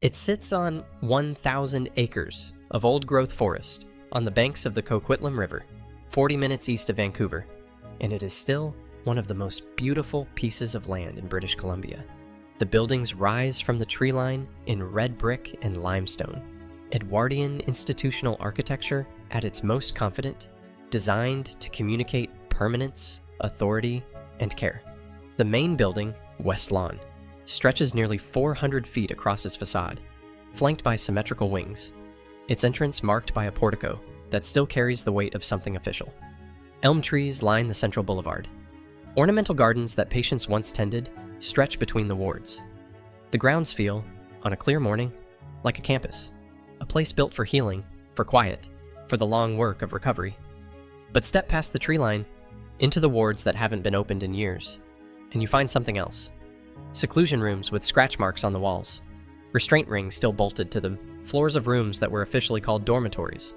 It sits on 1,000 acres of old-growth forest on the banks of the Coquitlam River, 40 minutes east of Vancouver, and it is still one of the most beautiful pieces of land in British Columbia. The buildings rise from the tree line in red brick and limestone. Edwardian institutional architecture at its most confident, designed to communicate permanence, authority, and care. The main building, West Lawn, stretches nearly 400 feet across its facade, flanked by symmetrical wings, its entrance marked by a portico that still carries the weight of something official. Elm trees line the central boulevard. Ornamental gardens that patients once tended stretch between the wards. The grounds feel, on a clear morning, like a campus, a place built for healing, for quiet, for the long work of recovery. But step past the tree line, into the wards that haven't been opened in years, and you find something else. Seclusion rooms with scratch marks on the walls, restraint rings still bolted to the floors of rooms that were officially called dormitories,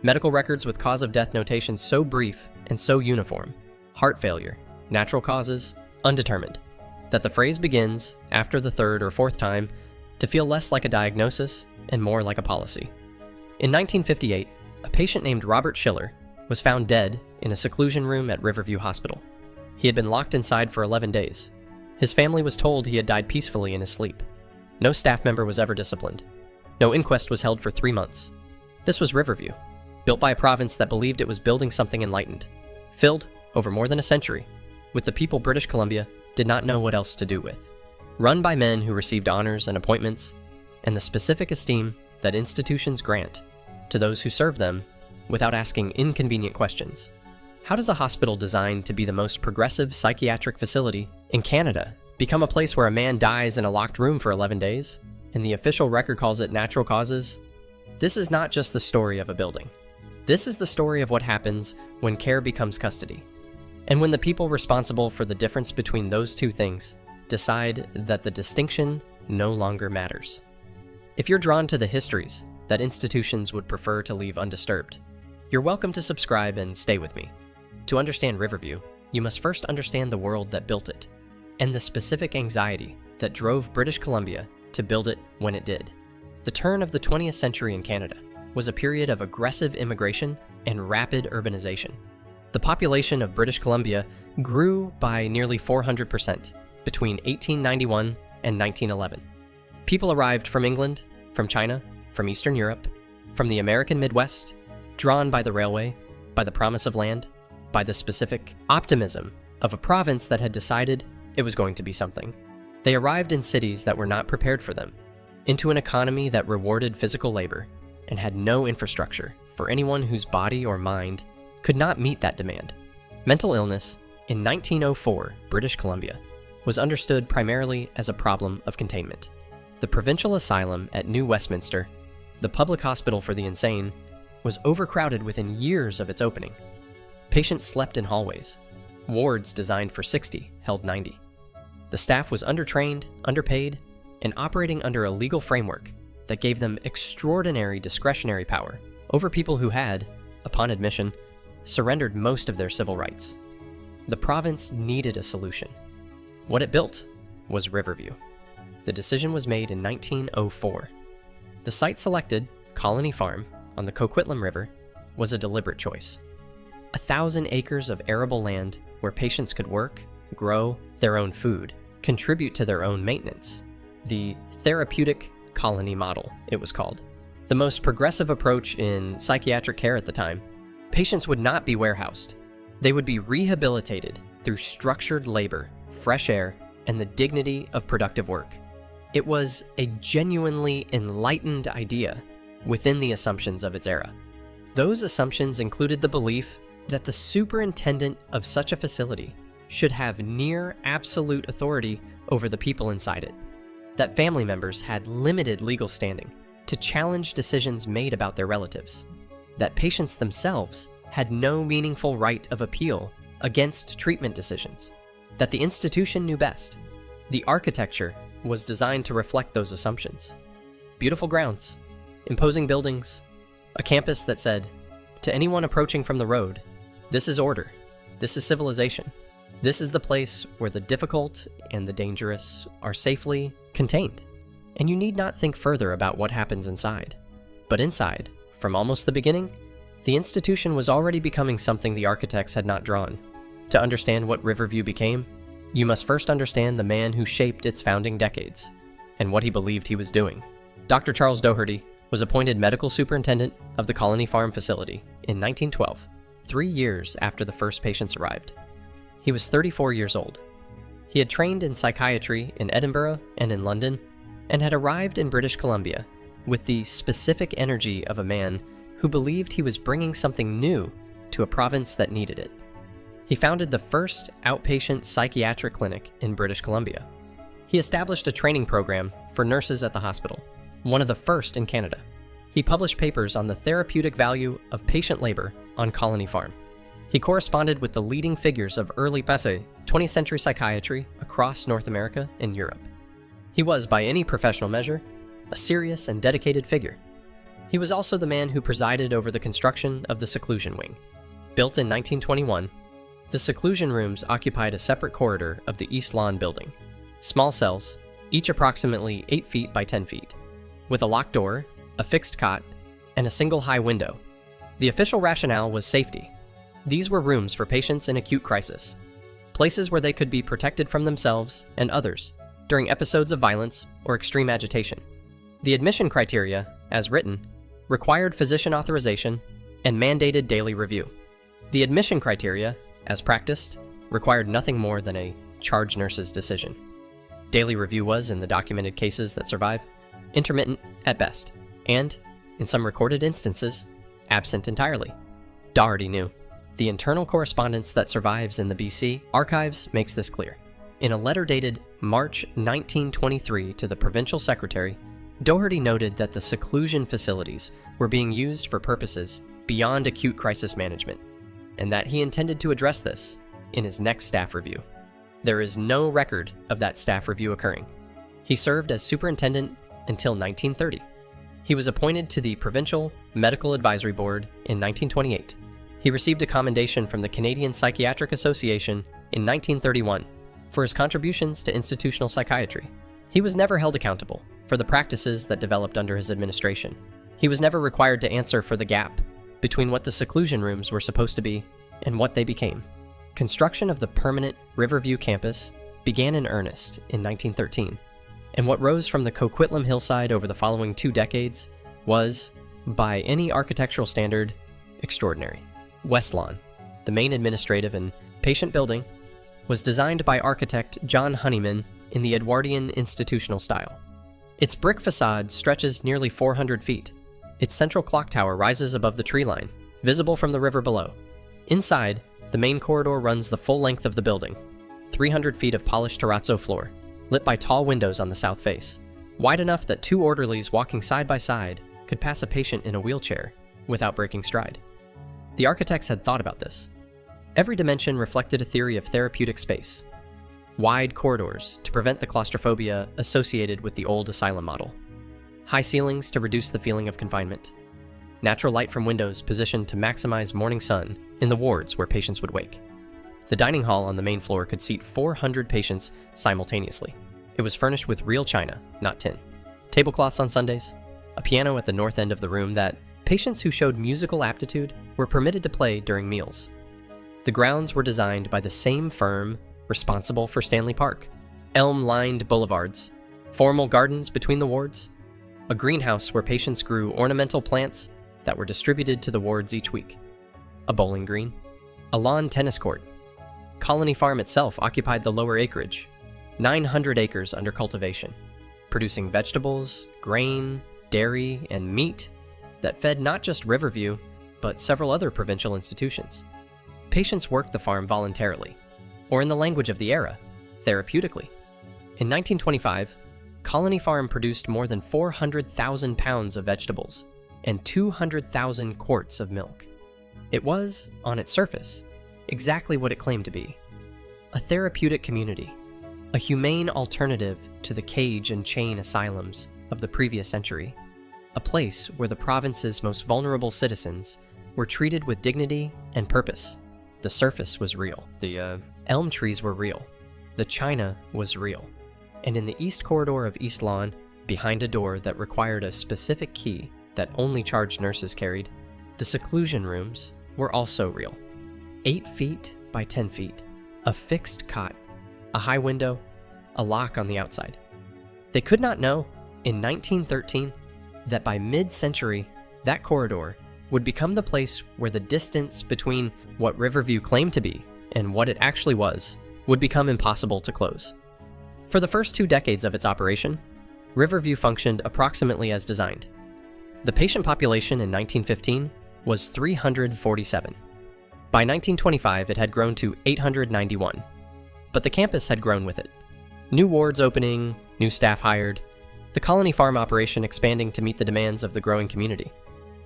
medical records with cause of death notations so brief and so uniform, heart failure, natural causes, undetermined, that the phrase begins, after the third or fourth time, to feel less like a diagnosis and more like a policy. In 1958, a patient named Robert Schiller was found dead in a seclusion room at Riverview Hospital. He had been locked inside for 11 days. His family was told he had died peacefully in his sleep. No staff member was ever disciplined. No inquest was held for 3 months. This was Riverview, built by a province that believed it was building something enlightened, filled, over more than a century, with the people British Columbia did not know what else to do with. Run by men who received honors and appointments, and the specific esteem that institutions grant to those who serve them without asking inconvenient questions. How does a hospital designed to be the most progressive psychiatric facility in Canada become a place where a man dies in a locked room for 11 days, and the official record calls it natural causes? This is not just the story of a building. This is the story of what happens when care becomes custody, and when the people responsible for the difference between those two things decide that the distinction no longer matters. If you're drawn to the histories that institutions would prefer to leave undisturbed, you're welcome to subscribe and stay with me. To understand Riverview, you must first understand the world that built it, and the specific anxiety that drove British Columbia to build it when it did. The turn of the 20th century in Canada was a period of aggressive immigration and rapid urbanization. The population of British Columbia grew by nearly 400% between 1891 and 1911. People arrived from England, from China, from Eastern Europe, from the American Midwest, drawn by the railway, by the promise of land, by the specific optimism of a province that had decided it was going to be something. They arrived in cities that were not prepared for them, into an economy that rewarded physical labor and had no infrastructure for anyone whose body or mind could not meet that demand. Mental illness, in 1904 British Columbia, was understood primarily as a problem of containment. The provincial asylum at New Westminster, the public hospital for the insane, was overcrowded within years of its opening. Patients slept in hallways. Wards designed for 60 held 90. The staff was undertrained, underpaid, and operating under a legal framework that gave them extraordinary discretionary power over people who had, upon admission, surrendered most of their civil rights. The province needed a solution. What it built was Riverview. The decision was made in 1904. The site selected, Colony Farm, on the Coquitlam River, was a deliberate choice. 1,000 acres of arable land where patients could work, grow their own food, contribute to their own maintenance. The therapeutic colony model, it was called. The most progressive approach in psychiatric care at the time. Patients would not be warehoused. They would be rehabilitated through structured labor, fresh air, and the dignity of productive work. It was a genuinely enlightened idea within the assumptions of its era. Those assumptions included the belief that the superintendent of such a facility should have near absolute authority over the people inside it, that family members had limited legal standing to challenge decisions made about their relatives, that patients themselves had no meaningful right of appeal against treatment decisions, that the institution knew best. The architecture was designed to reflect those assumptions. Beautiful grounds, imposing buildings, a campus that said, to anyone approaching from the road, this is order, this is civilization, this is the place where the difficult and the dangerous are safely contained. and you need not think further about what happens inside. But inside, from almost the beginning, the institution was already becoming something the architects had not drawn. To understand what Riverview became, you must first understand the man who shaped its founding decades, and what he believed he was doing. Dr. Charles Doherty was appointed medical superintendent of the Colony Farm facility in 1912, 3 years after the first patients arrived. He was 34 years old. He had trained in psychiatry in Edinburgh and in London, and had arrived in British Columbia with the specific energy of a man who believed he was bringing something new to a province that needed it. He founded the first outpatient psychiatric clinic in British Columbia. He established a training program for nurses at the hospital, one of the first in Canada. He published papers on the therapeutic value of patient labor on Colony Farm. He corresponded with the leading figures of early 20th century psychiatry across North America and Europe. He was, by any professional measure, a serious and dedicated figure. He was also the man who presided over the construction of the seclusion wing. Built in 1921, the seclusion rooms occupied a separate corridor of the East Lawn building. Small cells, each approximately 8 feet by 10 feet, with a locked door, a fixed cot, and a single high window. The official rationale was safety. These were rooms for patients in acute crisis, places where they could be protected from themselves and others during episodes of violence or extreme agitation. The admission criteria, as written, required physician authorization and mandated daily review. The admission criteria, as practiced, required nothing more than a charge nurse's decision. Daily review was, in the documented cases that survive, intermittent at best, and, in some recorded instances, absent entirely. Doherty knew. The internal correspondence that survives in the BC archives makes this clear. In a letter dated March 1923 to the provincial secretary, Doherty noted that the seclusion facilities were being used for purposes beyond acute crisis management, and that he intended to address this in his next staff review. There is no record of that staff review occurring. He served as superintendent until 1930. He was appointed to the Provincial Medical Advisory Board in 1928. He received a commendation from the Canadian Psychiatric Association in 1931 for his contributions to institutional psychiatry. He was never held accountable for the practices that developed under his administration. He was never required to answer for the gap between what the seclusion rooms were supposed to be and what they became. Construction of the permanent Riverview campus began in earnest in 1913, and what rose from the Coquitlam hillside over the following 2 decades was, by any architectural standard, extraordinary. West Lawn, the main administrative and patient building, was designed by architect John Honeyman in the Edwardian institutional style. Its brick facade stretches nearly 400 feet. Its central clock tower rises above the tree line, visible from the river below. Inside, the main corridor runs the full length of the building, 300 feet of polished terrazzo floor, lit by tall windows on the south face, wide enough that 2 orderlies walking side by side could pass a patient in a wheelchair without breaking stride. The architects had thought about this. Every dimension reflected a theory of therapeutic space. Wide corridors to prevent the claustrophobia associated with the old asylum model. High ceilings to reduce the feeling of confinement. Natural light from windows positioned to maximize morning sun in the wards where patients would wake. The dining hall on the main floor could seat 400 patients simultaneously. It was furnished with real china, not tin. Tablecloths on Sundays, a piano at the north end of the room that patients who showed musical aptitude were permitted to play during meals. The grounds were designed by the same firm responsible for Stanley Park. Elm-lined boulevards, formal gardens between the wards, a greenhouse where patients grew ornamental plants that were distributed to the wards each week, a bowling green, a lawn tennis court. Colony Farm itself occupied the lower acreage, 900 acres under cultivation, producing vegetables, grain, dairy, and meat that fed not just Riverview, but several other provincial institutions. Patients worked the farm voluntarily, or in the language of the era, therapeutically. In 1925, Colony Farm produced more than 400,000 pounds of vegetables and 200,000 quarts of milk. It was, on its surface, exactly what it claimed to be: a therapeutic community, a humane alternative to the cage and chain asylums of the previous century, a place where the province's most vulnerable citizens were treated with dignity and purpose. The surface was real. The elm trees were real. The china was real. And in the east corridor of East Lawn, behind a door that required a specific key that only charged nurses carried, the seclusion rooms were also real. 8 feet by 10 feet, a fixed cot, a high window, a lock on the outside. They could not know, in 1913, that by mid-century, that corridor would become the place where the distance between what Riverview claimed to be and what it actually was would become impossible to close. For the first 2 decades of its operation, Riverview functioned approximately as designed. The patient population in 1915 was 347. By 1925, it had grown to 891, but the campus had grown with it. New wards opening, new staff hired, the colony farm operation expanding to meet the demands of the growing community.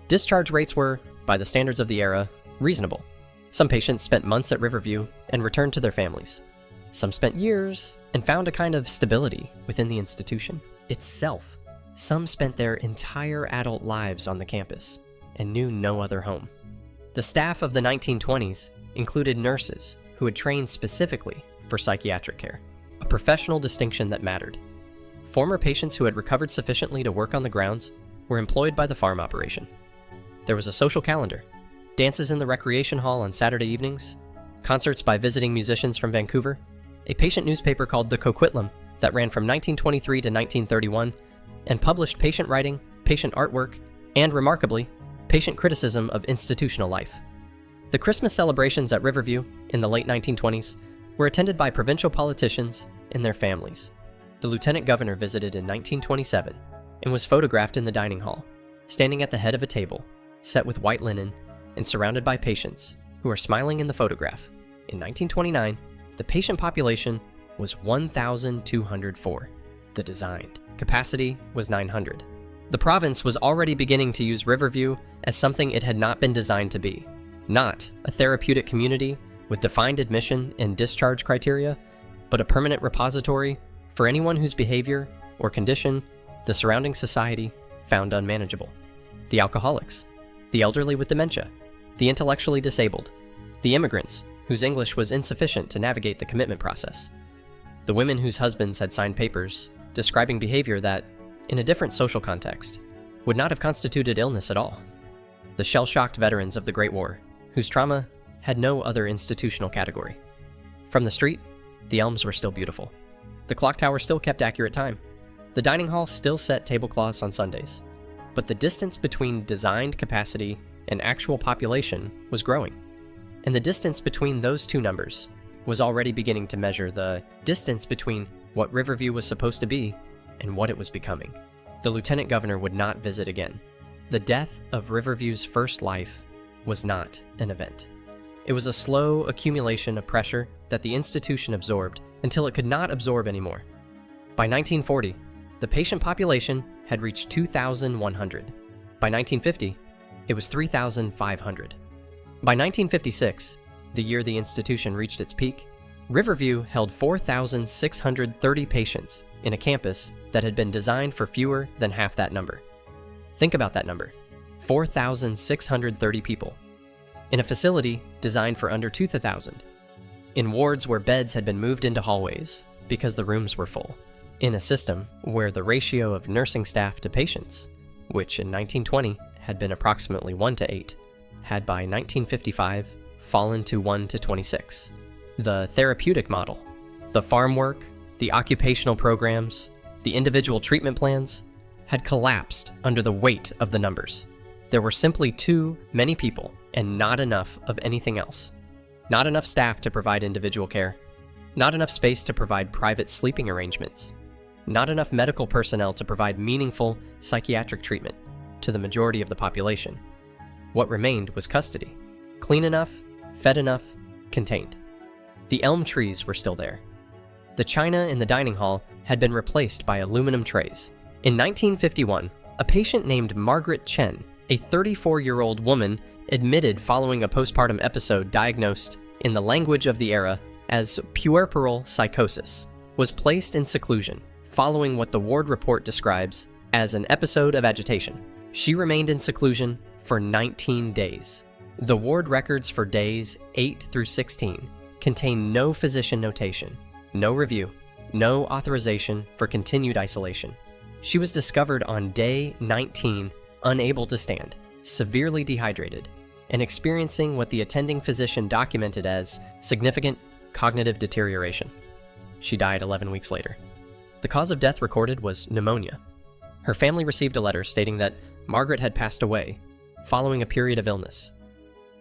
Discharge rates were, by the standards of the era, reasonable. Some patients spent months at Riverview and returned to their families. Some spent years and found a kind of stability within the institution itself. Some spent their entire adult lives on the campus and knew no other home. The staff of the 1920s included nurses who had trained specifically for psychiatric care, a professional distinction that mattered. Former patients who had recovered sufficiently to work on the grounds were employed by the farm operation. There was a social calendar, dances in the recreation hall on Saturday evenings, concerts by visiting musicians from Vancouver, a patient newspaper called the Coquitlam that ran from 1923 to 1931 and published patient writing, patient artwork, and, remarkably, patient criticism of institutional life. The Christmas celebrations at Riverview in the late 1920s were attended by provincial politicians and their families. The lieutenant governor visited in 1927 and was photographed in the dining hall, standing at the head of a table, set with white linen and surrounded by patients who are smiling in the photograph. In 1929, the patient population was 1,204. The designed capacity was 900. The province was already beginning to use Riverview as something it had not been designed to be. Not a therapeutic community with defined admission and discharge criteria, but a permanent repository for anyone whose behavior or condition the surrounding society found unmanageable. The alcoholics, the elderly with dementia, the intellectually disabled, the immigrants whose English was insufficient to navigate the commitment process, the women whose husbands had signed papers describing behavior that, in a different social context, would not have constituted illness at all, the shell-shocked veterans of the Great War, whose trauma had no other institutional category. From the street, the elms were still beautiful. The clock tower still kept accurate time. The dining hall still set tablecloths on Sundays. But the distance between designed capacity and actual population was growing. And the distance between those two numbers was already beginning to measure the distance between what Riverview was supposed to be and what it was becoming. The lieutenant governor would not visit again. The death of Riverview's first life was not an event. It was a slow accumulation of pressure that the institution absorbed until it could not absorb anymore. By 1940, the patient population had reached 2,100. By 1950, it was 3,500. By 1956, the year the institution reached its peak, Riverview held 4,630 patients in a campus that had been designed for fewer than half that number. Think about that number, 4,630 people. In a facility designed for under 2,000. In wards where beds had been moved into hallways because the rooms were full. In a system where the ratio of nursing staff to patients, which in 1920 had been approximately 1 to 8, had by 1955 fallen to 1 to 26. The therapeutic model, the farm work, the occupational programs, the individual treatment plans, had collapsed under the weight of the numbers. There were simply too many people and not enough of anything else. Not enough staff to provide individual care. Not enough space to provide private sleeping arrangements. Not enough medical personnel to provide meaningful psychiatric treatment to the majority of the population. What remained was custody. Clean enough, fed enough, contained. The elm trees were still there. The china in the dining hall had been replaced by aluminum trays. In 1951, a patient named Margaret Chen, a 34-year-old woman admitted following a postpartum episode diagnosed, in the language of the era, as puerperal psychosis, was placed in seclusion following what the ward report describes as an episode of agitation. She remained in seclusion for 19 days. The ward records for days 8 through 16 contain no physician notation, no review, no authorization for continued isolation. She was discovered on day 19, unable to stand, severely dehydrated, and experiencing what the attending physician documented as significant cognitive deterioration. She died 11 weeks later. The cause of death recorded was pneumonia. Her family received a letter stating that Margaret had passed away following a period of illness.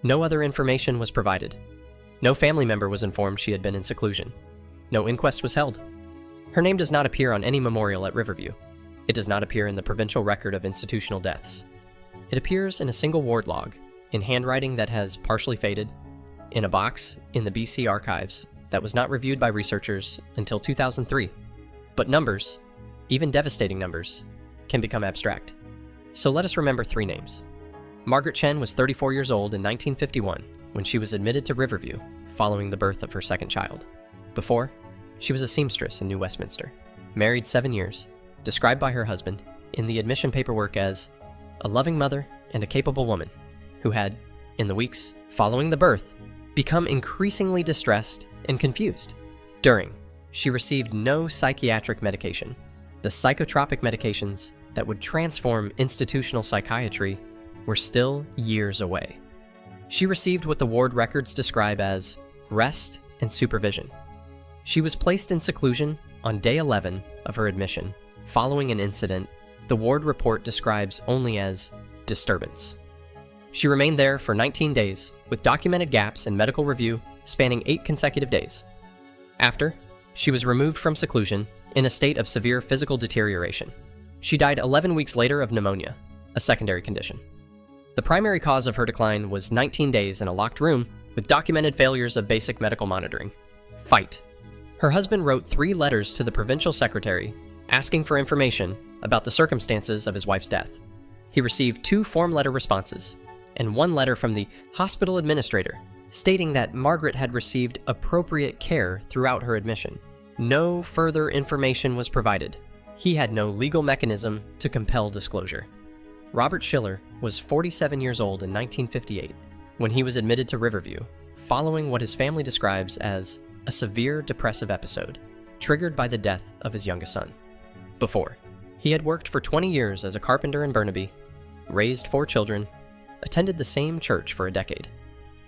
No other information was provided. No family member was informed she had been in seclusion. No inquest was held. Her name does not appear on any memorial at Riverview. It does not appear in the provincial record of institutional deaths. It appears in a single ward log, in handwriting that has partially faded, in a box in the BC archives that was not reviewed by researchers until 2003. But numbers, even devastating numbers, can become abstract. So let us remember 3 names. Margaret Chen was 34 years old in 1951 when she was admitted to Riverview following the birth of her second child. Before, she was a seamstress in New Westminster, married 7 years, described by her husband in the admission paperwork as a loving mother and a capable woman who had, in the weeks following the birth, become increasingly distressed and confused. During, she received no psychiatric medication. The psychotropic medications that would transform institutional psychiatry were still years away. She received what the ward records describe as rest and supervision. She was placed in seclusion on day 11 of her admission following an incident the ward report describes only as disturbance. She remained there for 19 days with documented gaps in medical review spanning 8 consecutive days. After, she was removed from seclusion in a state of severe physical deterioration. She died 11 weeks later of pneumonia, a secondary condition. The primary cause of her decline was 19 days in a locked room with documented failures of basic medical monitoring. Fight. Her husband wrote 3 letters to the provincial secretary asking for information about the circumstances of his wife's death. He received 2 form letter responses and 1 letter from the hospital administrator stating that Margaret had received appropriate care throughout her admission. No further information was provided. He had no legal mechanism to compel disclosure. Robert Schiller was 47 years old in 1958 when he was admitted to Riverview following what his family describes as a severe depressive episode triggered by the death of his youngest son. Before, he had worked for 20 years as a carpenter in Burnaby, raised 4 children, attended the same church for a decade.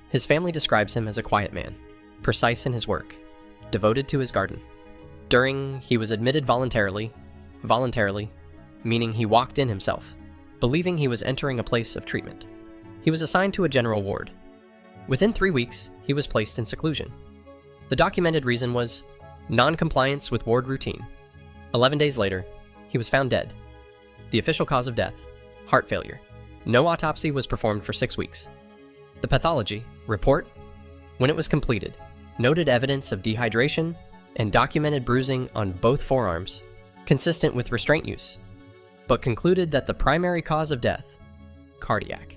His family describes him as a quiet man, precise in his work, devoted to his garden. During, he was admitted voluntarily, meaning he walked in himself, believing he was entering a place of treatment. He was assigned to a general ward. Within 3 weeks, he was placed in seclusion. The documented reason was non-compliance with ward routine. 11 days later, he was found dead. The official cause of death, heart failure. No autopsy was performed for 6 weeks. The pathology report, when it was completed, noted evidence of dehydration and documented bruising on both forearms, consistent with restraint use, but concluded that the primary cause of death, cardiac.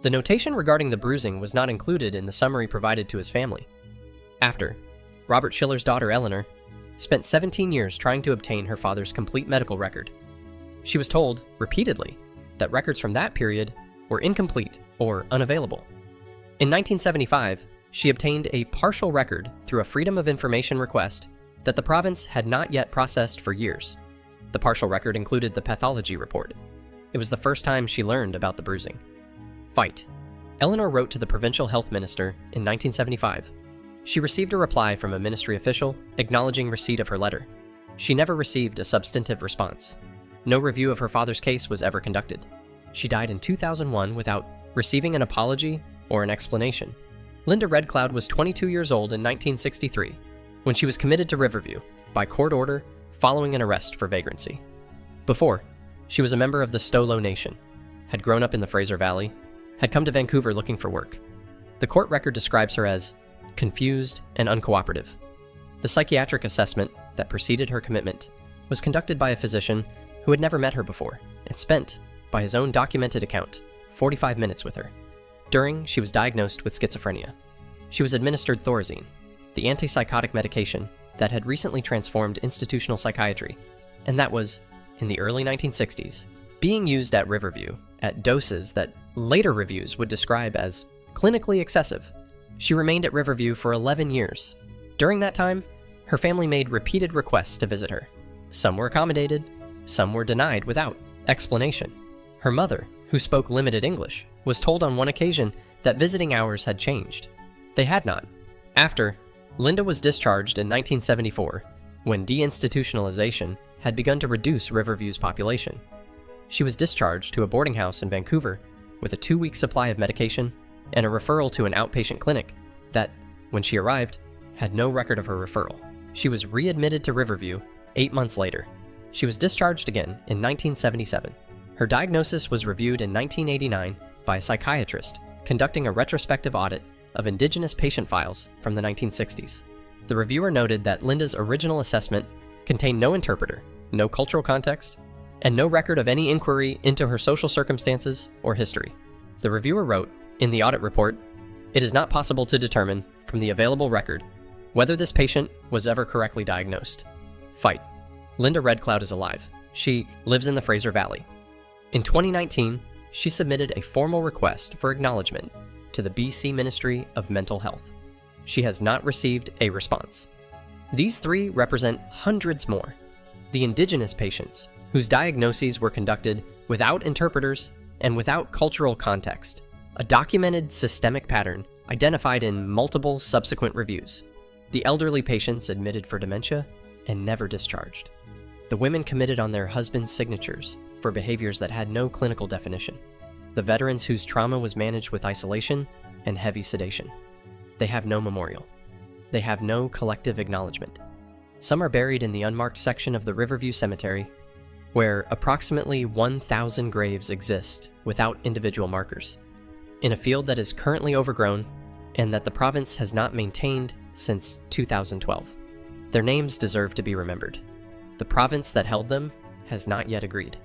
The notation regarding the bruising was not included in the summary provided to his family. After, Robert Schiller's daughter Eleanor spent 17 years trying to obtain her father's complete medical record. She was told, repeatedly, that records from that period were incomplete or unavailable. In 1975, she obtained a partial record through a Freedom of Information request that the province had not yet processed for years. The partial record included the pathology report. It was the first time she learned about the bruising. Fight. Eleanor wrote to the provincial health minister in 1975. She received a reply from a ministry official acknowledging receipt of her letter. She never received a substantive response. No review of her father's case was ever conducted. She died in 2001 without receiving an apology or an explanation. Linda Red Cloud was 22 years old in 1963 when she was committed to Riverview by court order following an arrest for vagrancy. Before, she was a member of the Stolo Nation, had grown up in the Fraser Valley, had come to Vancouver looking for work. The court record describes her as confused and uncooperative. The psychiatric assessment that preceded her commitment was conducted by a physician who had never met her before and spent, by his own documented account, 45 minutes with her. During, she was diagnosed with schizophrenia. She was administered Thorazine, the antipsychotic medication that had recently transformed institutional psychiatry, and that was, in the early 1960s, being used at Riverview at doses that later reviews would describe as clinically excessive. She remained at Riverview for 11 years. During that time, her family made repeated requests to visit her. Some were accommodated, Some were denied without explanation. Her mother, who spoke limited English, was told on one occasion that visiting hours had changed. They had not. After, Linda was discharged in 1974, when deinstitutionalization had begun to reduce Riverview's population. She was discharged to a boarding house in Vancouver with a 2-week supply of medication and a referral to an outpatient clinic that, when she arrived, had no record of her referral. She was readmitted to Riverview 8 months later. She was discharged again in 1977. Her diagnosis was reviewed in 1989 by a psychiatrist conducting a retrospective audit of Indigenous patient files from the 1960s. The reviewer noted that Linda's original assessment contained no interpreter, no cultural context, and no record of any inquiry into her social circumstances or history. The reviewer wrote, in the audit report, "It is not possible to determine, from the available record, whether this patient was ever correctly diagnosed." Fight. Linda Red Cloud is alive. She lives in the Fraser Valley. In 2019, she submitted a formal request for acknowledgement to the BC Ministry of Mental Health. She has not received a response. These 3 represent hundreds more. The Indigenous patients, whose diagnoses were conducted without interpreters and without cultural context, a documented systemic pattern identified in multiple subsequent reviews. The elderly patients admitted for dementia and never discharged. The women committed on their husbands' signatures for behaviors that had no clinical definition. The veterans whose trauma was managed with isolation and heavy sedation. They have no memorial. They have no collective acknowledgement. Some are buried in the unmarked section of the Riverview Cemetery, where approximately 1,000 graves exist without individual markers, in a field that is currently overgrown and that the province has not maintained since 2012. Their names deserve to be remembered. The province that held them has not yet agreed.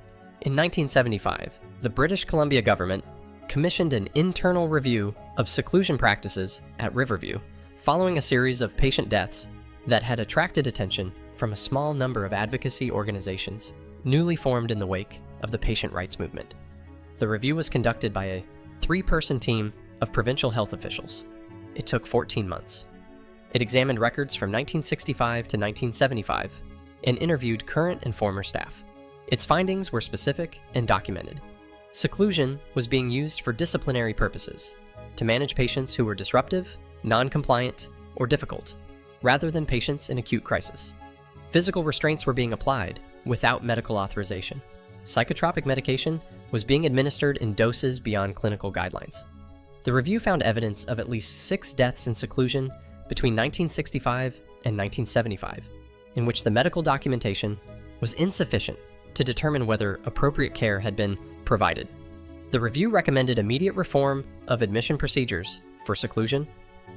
In 1975, the British Columbia government commissioned an internal review of seclusion practices at Riverview, following a series of patient deaths that had attracted attention from a small number of advocacy organizations newly formed in the wake of the patient rights movement. The review was conducted by a 3-person team of provincial health officials. It took 14 months. It examined records from 1965 to 1975 and interviewed current and former staff. Its findings were specific and documented. Seclusion was being used for disciplinary purposes, to manage patients who were disruptive, non-compliant, or difficult, rather than patients in acute crisis. Physical restraints were being applied without medical authorization. Psychotropic medication was being administered in doses beyond clinical guidelines. The review found evidence of at least 6 deaths in seclusion between 1965 and 1975, in which the medical documentation was insufficient to determine whether appropriate care had been provided. The review recommended immediate reform of admission procedures for seclusion,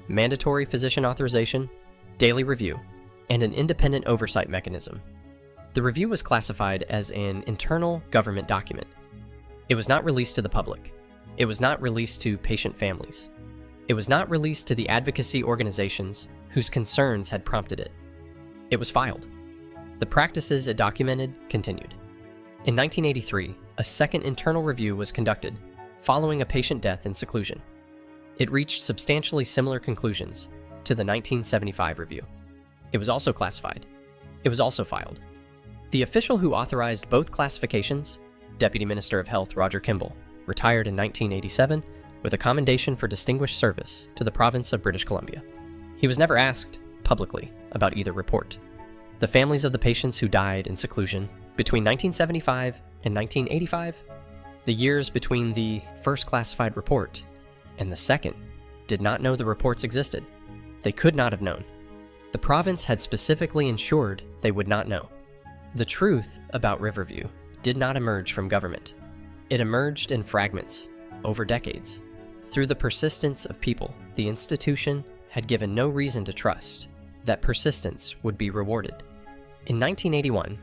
mandatory physician authorization, daily review, and an independent oversight mechanism. The review was classified as an internal government document. It was not released to the public. It was not released to patient families. It was not released to the advocacy organizations whose concerns had prompted it. It was filed. The practices it documented continued. In 1983, a second internal review was conducted following a patient death in seclusion. It reached substantially similar conclusions to the 1975 review. It was also classified. It was also filed. The official who authorized both classifications, Deputy Minister of Health Roger Kimball, retired in 1987 with a commendation for distinguished service to the province of British Columbia. He was never asked publicly about either report. The families of the patients who died in seclusion between 1975 and 1985, the years between the first classified report and the second, did not know the reports existed. They could not have known. The province had specifically ensured they would not know. The truth about Riverview did not emerge from government. It emerged in fragments over decades. Through the persistence of people, the institution had given no reason to trust that persistence would be rewarded. In 1981,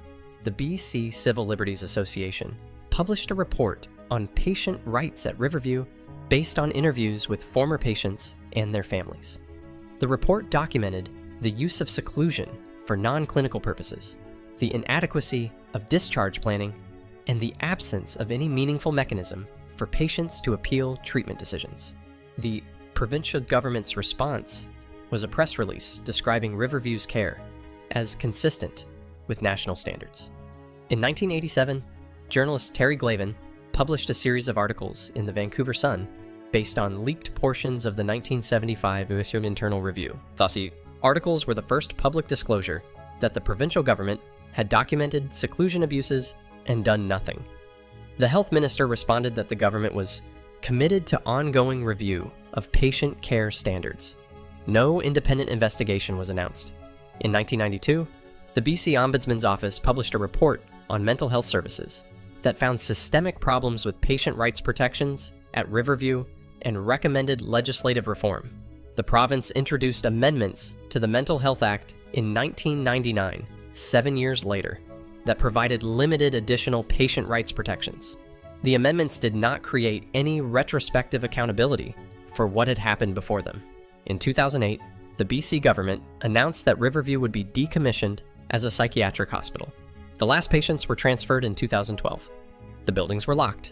the BC Civil Liberties Association published a report on patient rights at Riverview based on interviews with former patients and their families. The report documented the use of seclusion for non-clinical purposes, the inadequacy of discharge planning, and the absence of any meaningful mechanism for patients to appeal treatment decisions. The provincial government's response was a press release describing Riverview's care as consistent with national standards. In 1987, journalist Terry Glavin published a series of articles in the Vancouver Sun based on leaked portions of the 1975 Internal Review. Thus, the articles were the first public disclosure that the provincial government had documented seclusion abuses and done nothing. The health minister responded that the government was committed to ongoing review of patient care standards. No independent investigation was announced. In 1992, the BC Ombudsman's Office published a report on mental health services that found systemic problems with patient rights protections at Riverview and recommended legislative reform. The province introduced amendments to the Mental Health Act in 1999, 7 years later, that provided limited additional patient rights protections. The amendments did not create any retrospective accountability for what had happened before them. In 2008, the BC government announced that Riverview would be decommissioned as a psychiatric hospital. The last patients were transferred in 2012. The buildings were locked.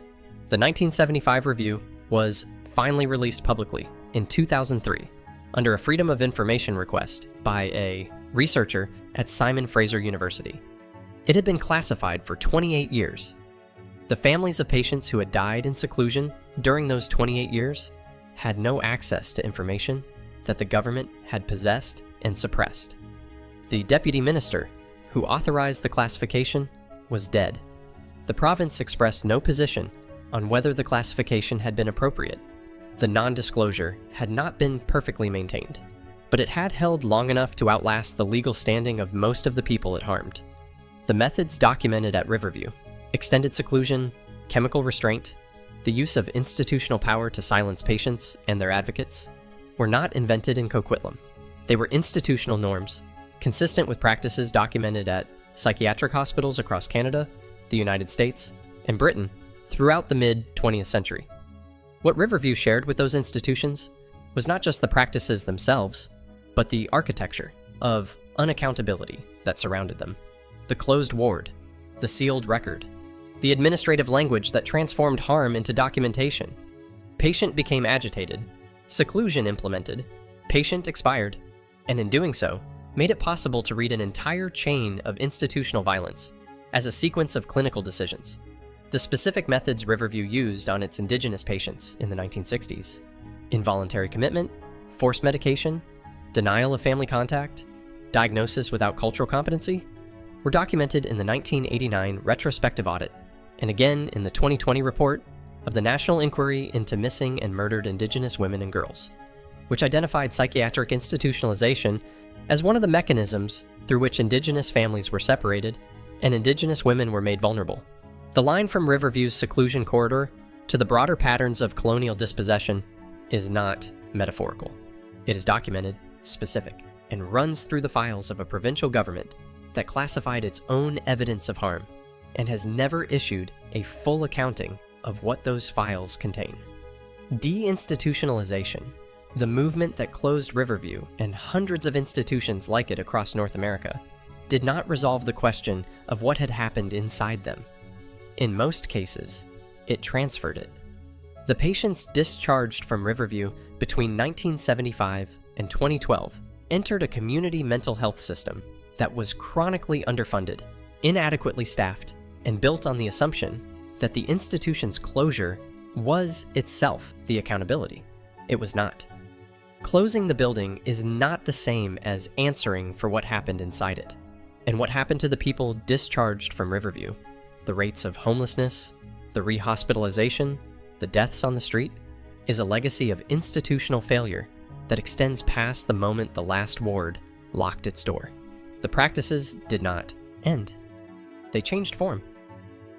The 1975 review was finally released publicly in 2003 under a Freedom of Information request by a researcher at Simon Fraser University. It had been classified for 28 years. The families of patients who had died in seclusion during those 28 years had no access to information that the government had possessed and suppressed. The deputy minister who authorized the classification was dead. The province expressed no position on whether the classification had been appropriate. The non-disclosure had not been perfectly maintained, but it had held long enough to outlast the legal standing of most of the people it harmed. The methods documented at Riverview, extended seclusion, chemical restraint, the use of institutional power to silence patients and their advocates, were not invented in Coquitlam. They were institutional norms, consistent with practices documented at psychiatric hospitals across Canada, the United States, and Britain throughout the mid-20th century. What Riverview shared with those institutions was not just the practices themselves, but the architecture of unaccountability that surrounded them. The closed ward, the sealed record, the administrative language that transformed harm into documentation. Patient became agitated, seclusion implemented, patient expired, and in doing so, made it possible to read an entire chain of institutional violence as a sequence of clinical decisions. The specific methods Riverview used on its Indigenous patients in the 1960s, involuntary commitment, forced medication, denial of family contact, diagnosis without cultural competency, were documented in the 1989 retrospective audit and again in the 2020 report of the National Inquiry into Missing and Murdered Indigenous Women and Girls, which identified psychiatric institutionalization as one of the mechanisms through which Indigenous families were separated and Indigenous women were made vulnerable. The line from Riverview's seclusion corridor to the broader patterns of colonial dispossession is not metaphorical. It is documented, specific, and runs through the files of a provincial government that classified its own evidence of harm and has never issued a full accounting of what those files contain. Deinstitutionalization, the movement that closed Riverview and hundreds of institutions like it across North America, did not resolve the question of what had happened inside them. In most cases, it transferred it. The patients discharged from Riverview between 1975 and 2012 entered a community mental health system that was chronically underfunded, inadequately staffed, and built on the assumption that the institution's closure was itself the accountability. It was not. Closing the building is not the same as answering for what happened inside it. And what happened to the people discharged from Riverview, the rates of homelessness, the rehospitalization, the deaths on the street, is a legacy of institutional failure that extends past the moment the last ward locked its door. The practices did not end. They changed form.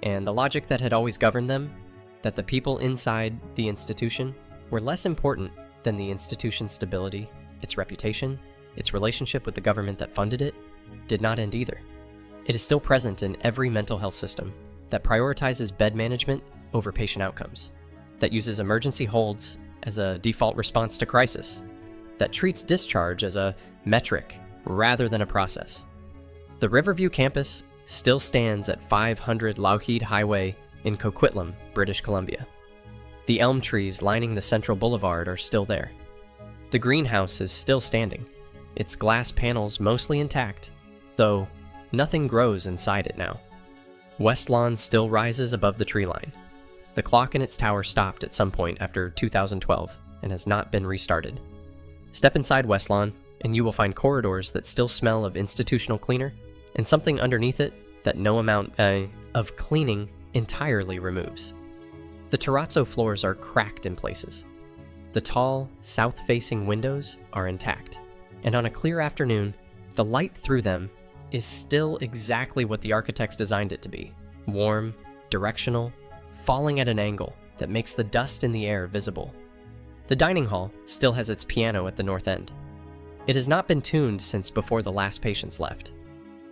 And the logic that had always governed them, that the people inside the institution were less important than the institution's stability, its reputation, its relationship with the government that funded it, did not end either. It is still present in every mental health system that prioritizes bed management over patient outcomes, that uses emergency holds as a default response to crisis, that treats discharge as a metric rather than a process. The Riverview campus still stands at 500 Lougheed Highway in Coquitlam, British Columbia. The elm trees lining the central boulevard are still there. The greenhouse is still standing, its glass panels mostly intact, though nothing grows inside it now. West Lawn still rises above the tree line. The clock in its tower stopped at some point after 2012 and has not been restarted. Step inside West Lawn, and you will find corridors that still smell of institutional cleaner, and something underneath it that no amount of cleaning entirely removes. The terrazzo floors are cracked in places. The tall, south-facing windows are intact, and on a clear afternoon, the light through them is still exactly what the architects designed it to be: warm, directional, falling at an angle that makes the dust in the air visible. The dining hall still has its piano at the north end. It has not been tuned since before the last patients left.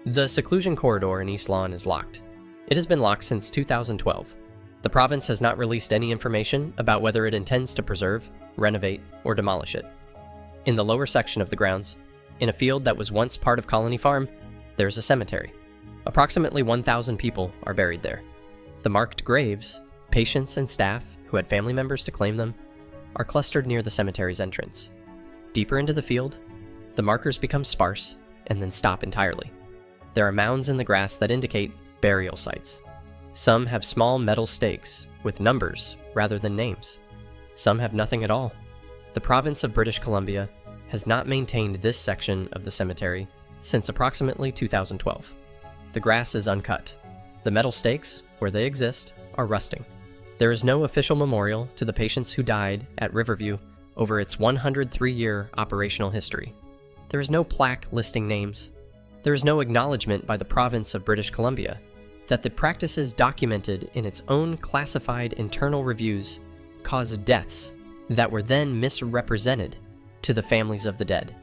The seclusion corridor in East Lawn is locked. It has been locked since 2012. The province has not released any information about whether it intends to preserve, renovate, or demolish it. In the lower section of the grounds, in a field that was once part of Colony Farm, there is a cemetery. Approximately 1,000 people are buried there. The marked graves, patients and staff who had family members to claim them, are clustered near the cemetery's entrance. Deeper into the field, the markers become sparse and then stop entirely. There are mounds in the grass that indicate burial sites. Some have small metal stakes with numbers rather than names. Some have nothing at all. The province of British Columbia has not maintained this section of the cemetery since approximately 2012. The grass is uncut. The metal stakes, where they exist, are rusting. There is no official memorial to the patients who died at Riverview over its 103-year operational history. There is no plaque listing names. There is no acknowledgement by the province of British Columbia that the practices documented in its own classified internal reviews caused deaths that were then misrepresented to the families of the dead.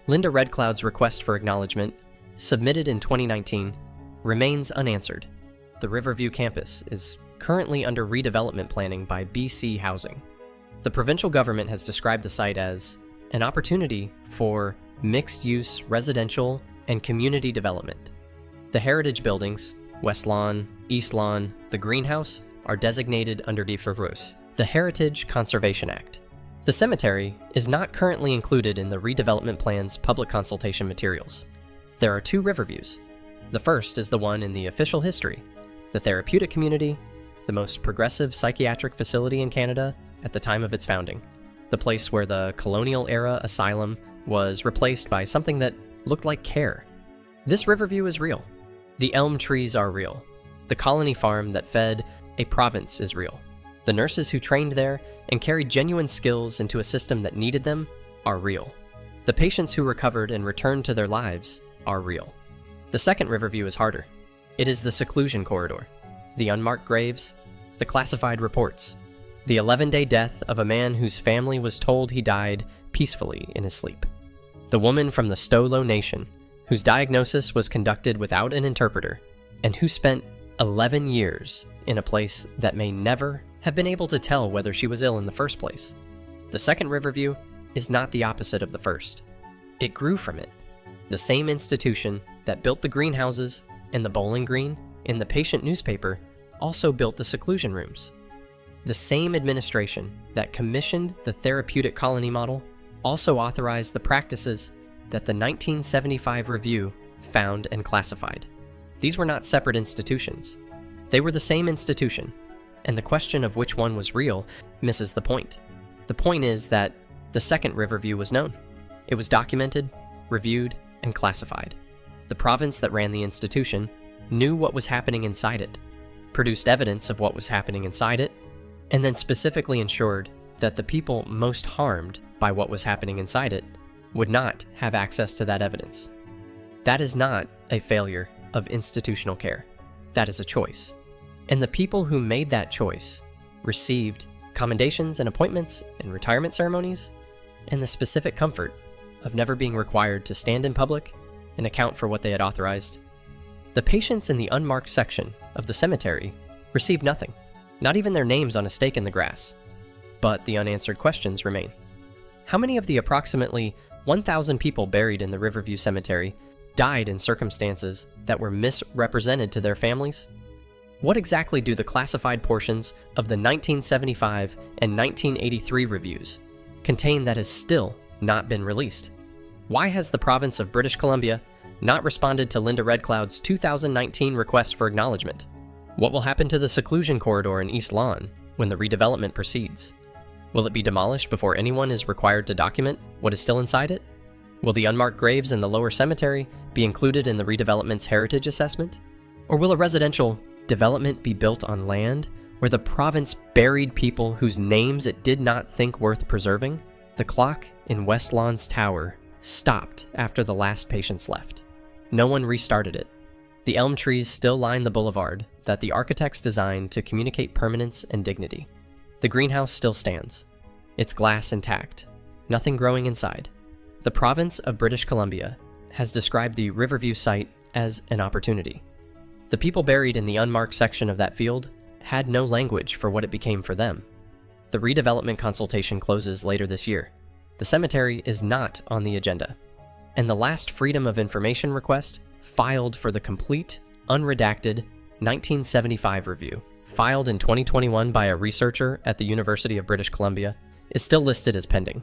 Linda Redcloud's request for acknowledgement, submitted in 2019, remains unanswered. The Riverview campus is currently under redevelopment planning by BC Housing. The provincial government has described the site as an opportunity for mixed-use residential and community development. The heritage buildings, West Lawn, East Lawn, the greenhouse, are designated under the Heritage Conservation Act. The cemetery is not currently included in the redevelopment plan's public consultation materials. There are two Riverviews. The first is the one in the official history, the therapeutic community, the most progressive psychiatric facility in Canada at the time of its founding, the place where the colonial-era asylum was replaced by something that looked like care. This Riverview is real. The elm trees are real. The colony farm that fed a province is real. The nurses who trained there and carried genuine skills into a system that needed them are real. The patients who recovered and returned to their lives are real. The second Riverview is harder. It is the seclusion corridor, the unmarked graves, the classified reports, the 11-day death of a man whose family was told he died peacefully in his sleep, the woman from the Stolo Nation whose diagnosis was conducted without an interpreter and who spent 11 years in a place that may never have been able to tell whether she was ill in the first place. The second Riverview is not the opposite of the first. It grew from it. The same institution that built the greenhouses and the bowling green in the patient newspaper also built the seclusion rooms. The same administration that commissioned the therapeutic colony model also authorized the practices that the 1975 review found and classified. These were not separate institutions. They were the same institution, and the question of which one was real misses the point. The point is that the second Riverview was known. It was documented, reviewed, and classified. The province that ran the institution knew what was happening inside it, produced evidence of what was happening inside it, and then specifically ensured that the people most harmed by what was happening inside it would not have access to that evidence. That is not a failure of institutional care. That is a choice. And the people who made that choice received commendations and appointments and retirement ceremonies and the specific comfort of never being required to stand in public and account for what they had authorized. The patients in the unmarked section of the cemetery received nothing, not even their names on a stake in the grass. But the unanswered questions remain. How many of the approximately 1,000 people buried in the Riverview Cemetery died in circumstances that were misrepresented to their families? What exactly do the classified portions of the 1975 and 1983 reviews contain that has still not been released? Why has the province of British Columbia not responded to Linda Redcloud's 2019 request for acknowledgement? What will happen to the seclusion corridor in East Lawn when the redevelopment proceeds? Will it be demolished before anyone is required to document what is still inside it? Will the unmarked graves in the lower cemetery be included in the redevelopment's heritage assessment? Or will a residential development be built on land where the province buried people whose names it did not think worth preserving? The clock in West Lawn's tower stopped after the last patients left. No one restarted it. The elm trees still line the boulevard that the architects designed to communicate permanence and dignity. The greenhouse still stands, its glass intact, nothing growing inside. The province of British Columbia has described the Riverview site as an opportunity. The people buried in the unmarked section of that field had no language for what it became for them. The redevelopment consultation closes later this year. The cemetery is not on the agenda, and the last Freedom of Information request filed for the complete, unredacted 1975 review, filed in 2021 by a researcher at the University of British Columbia, is still listed as pending.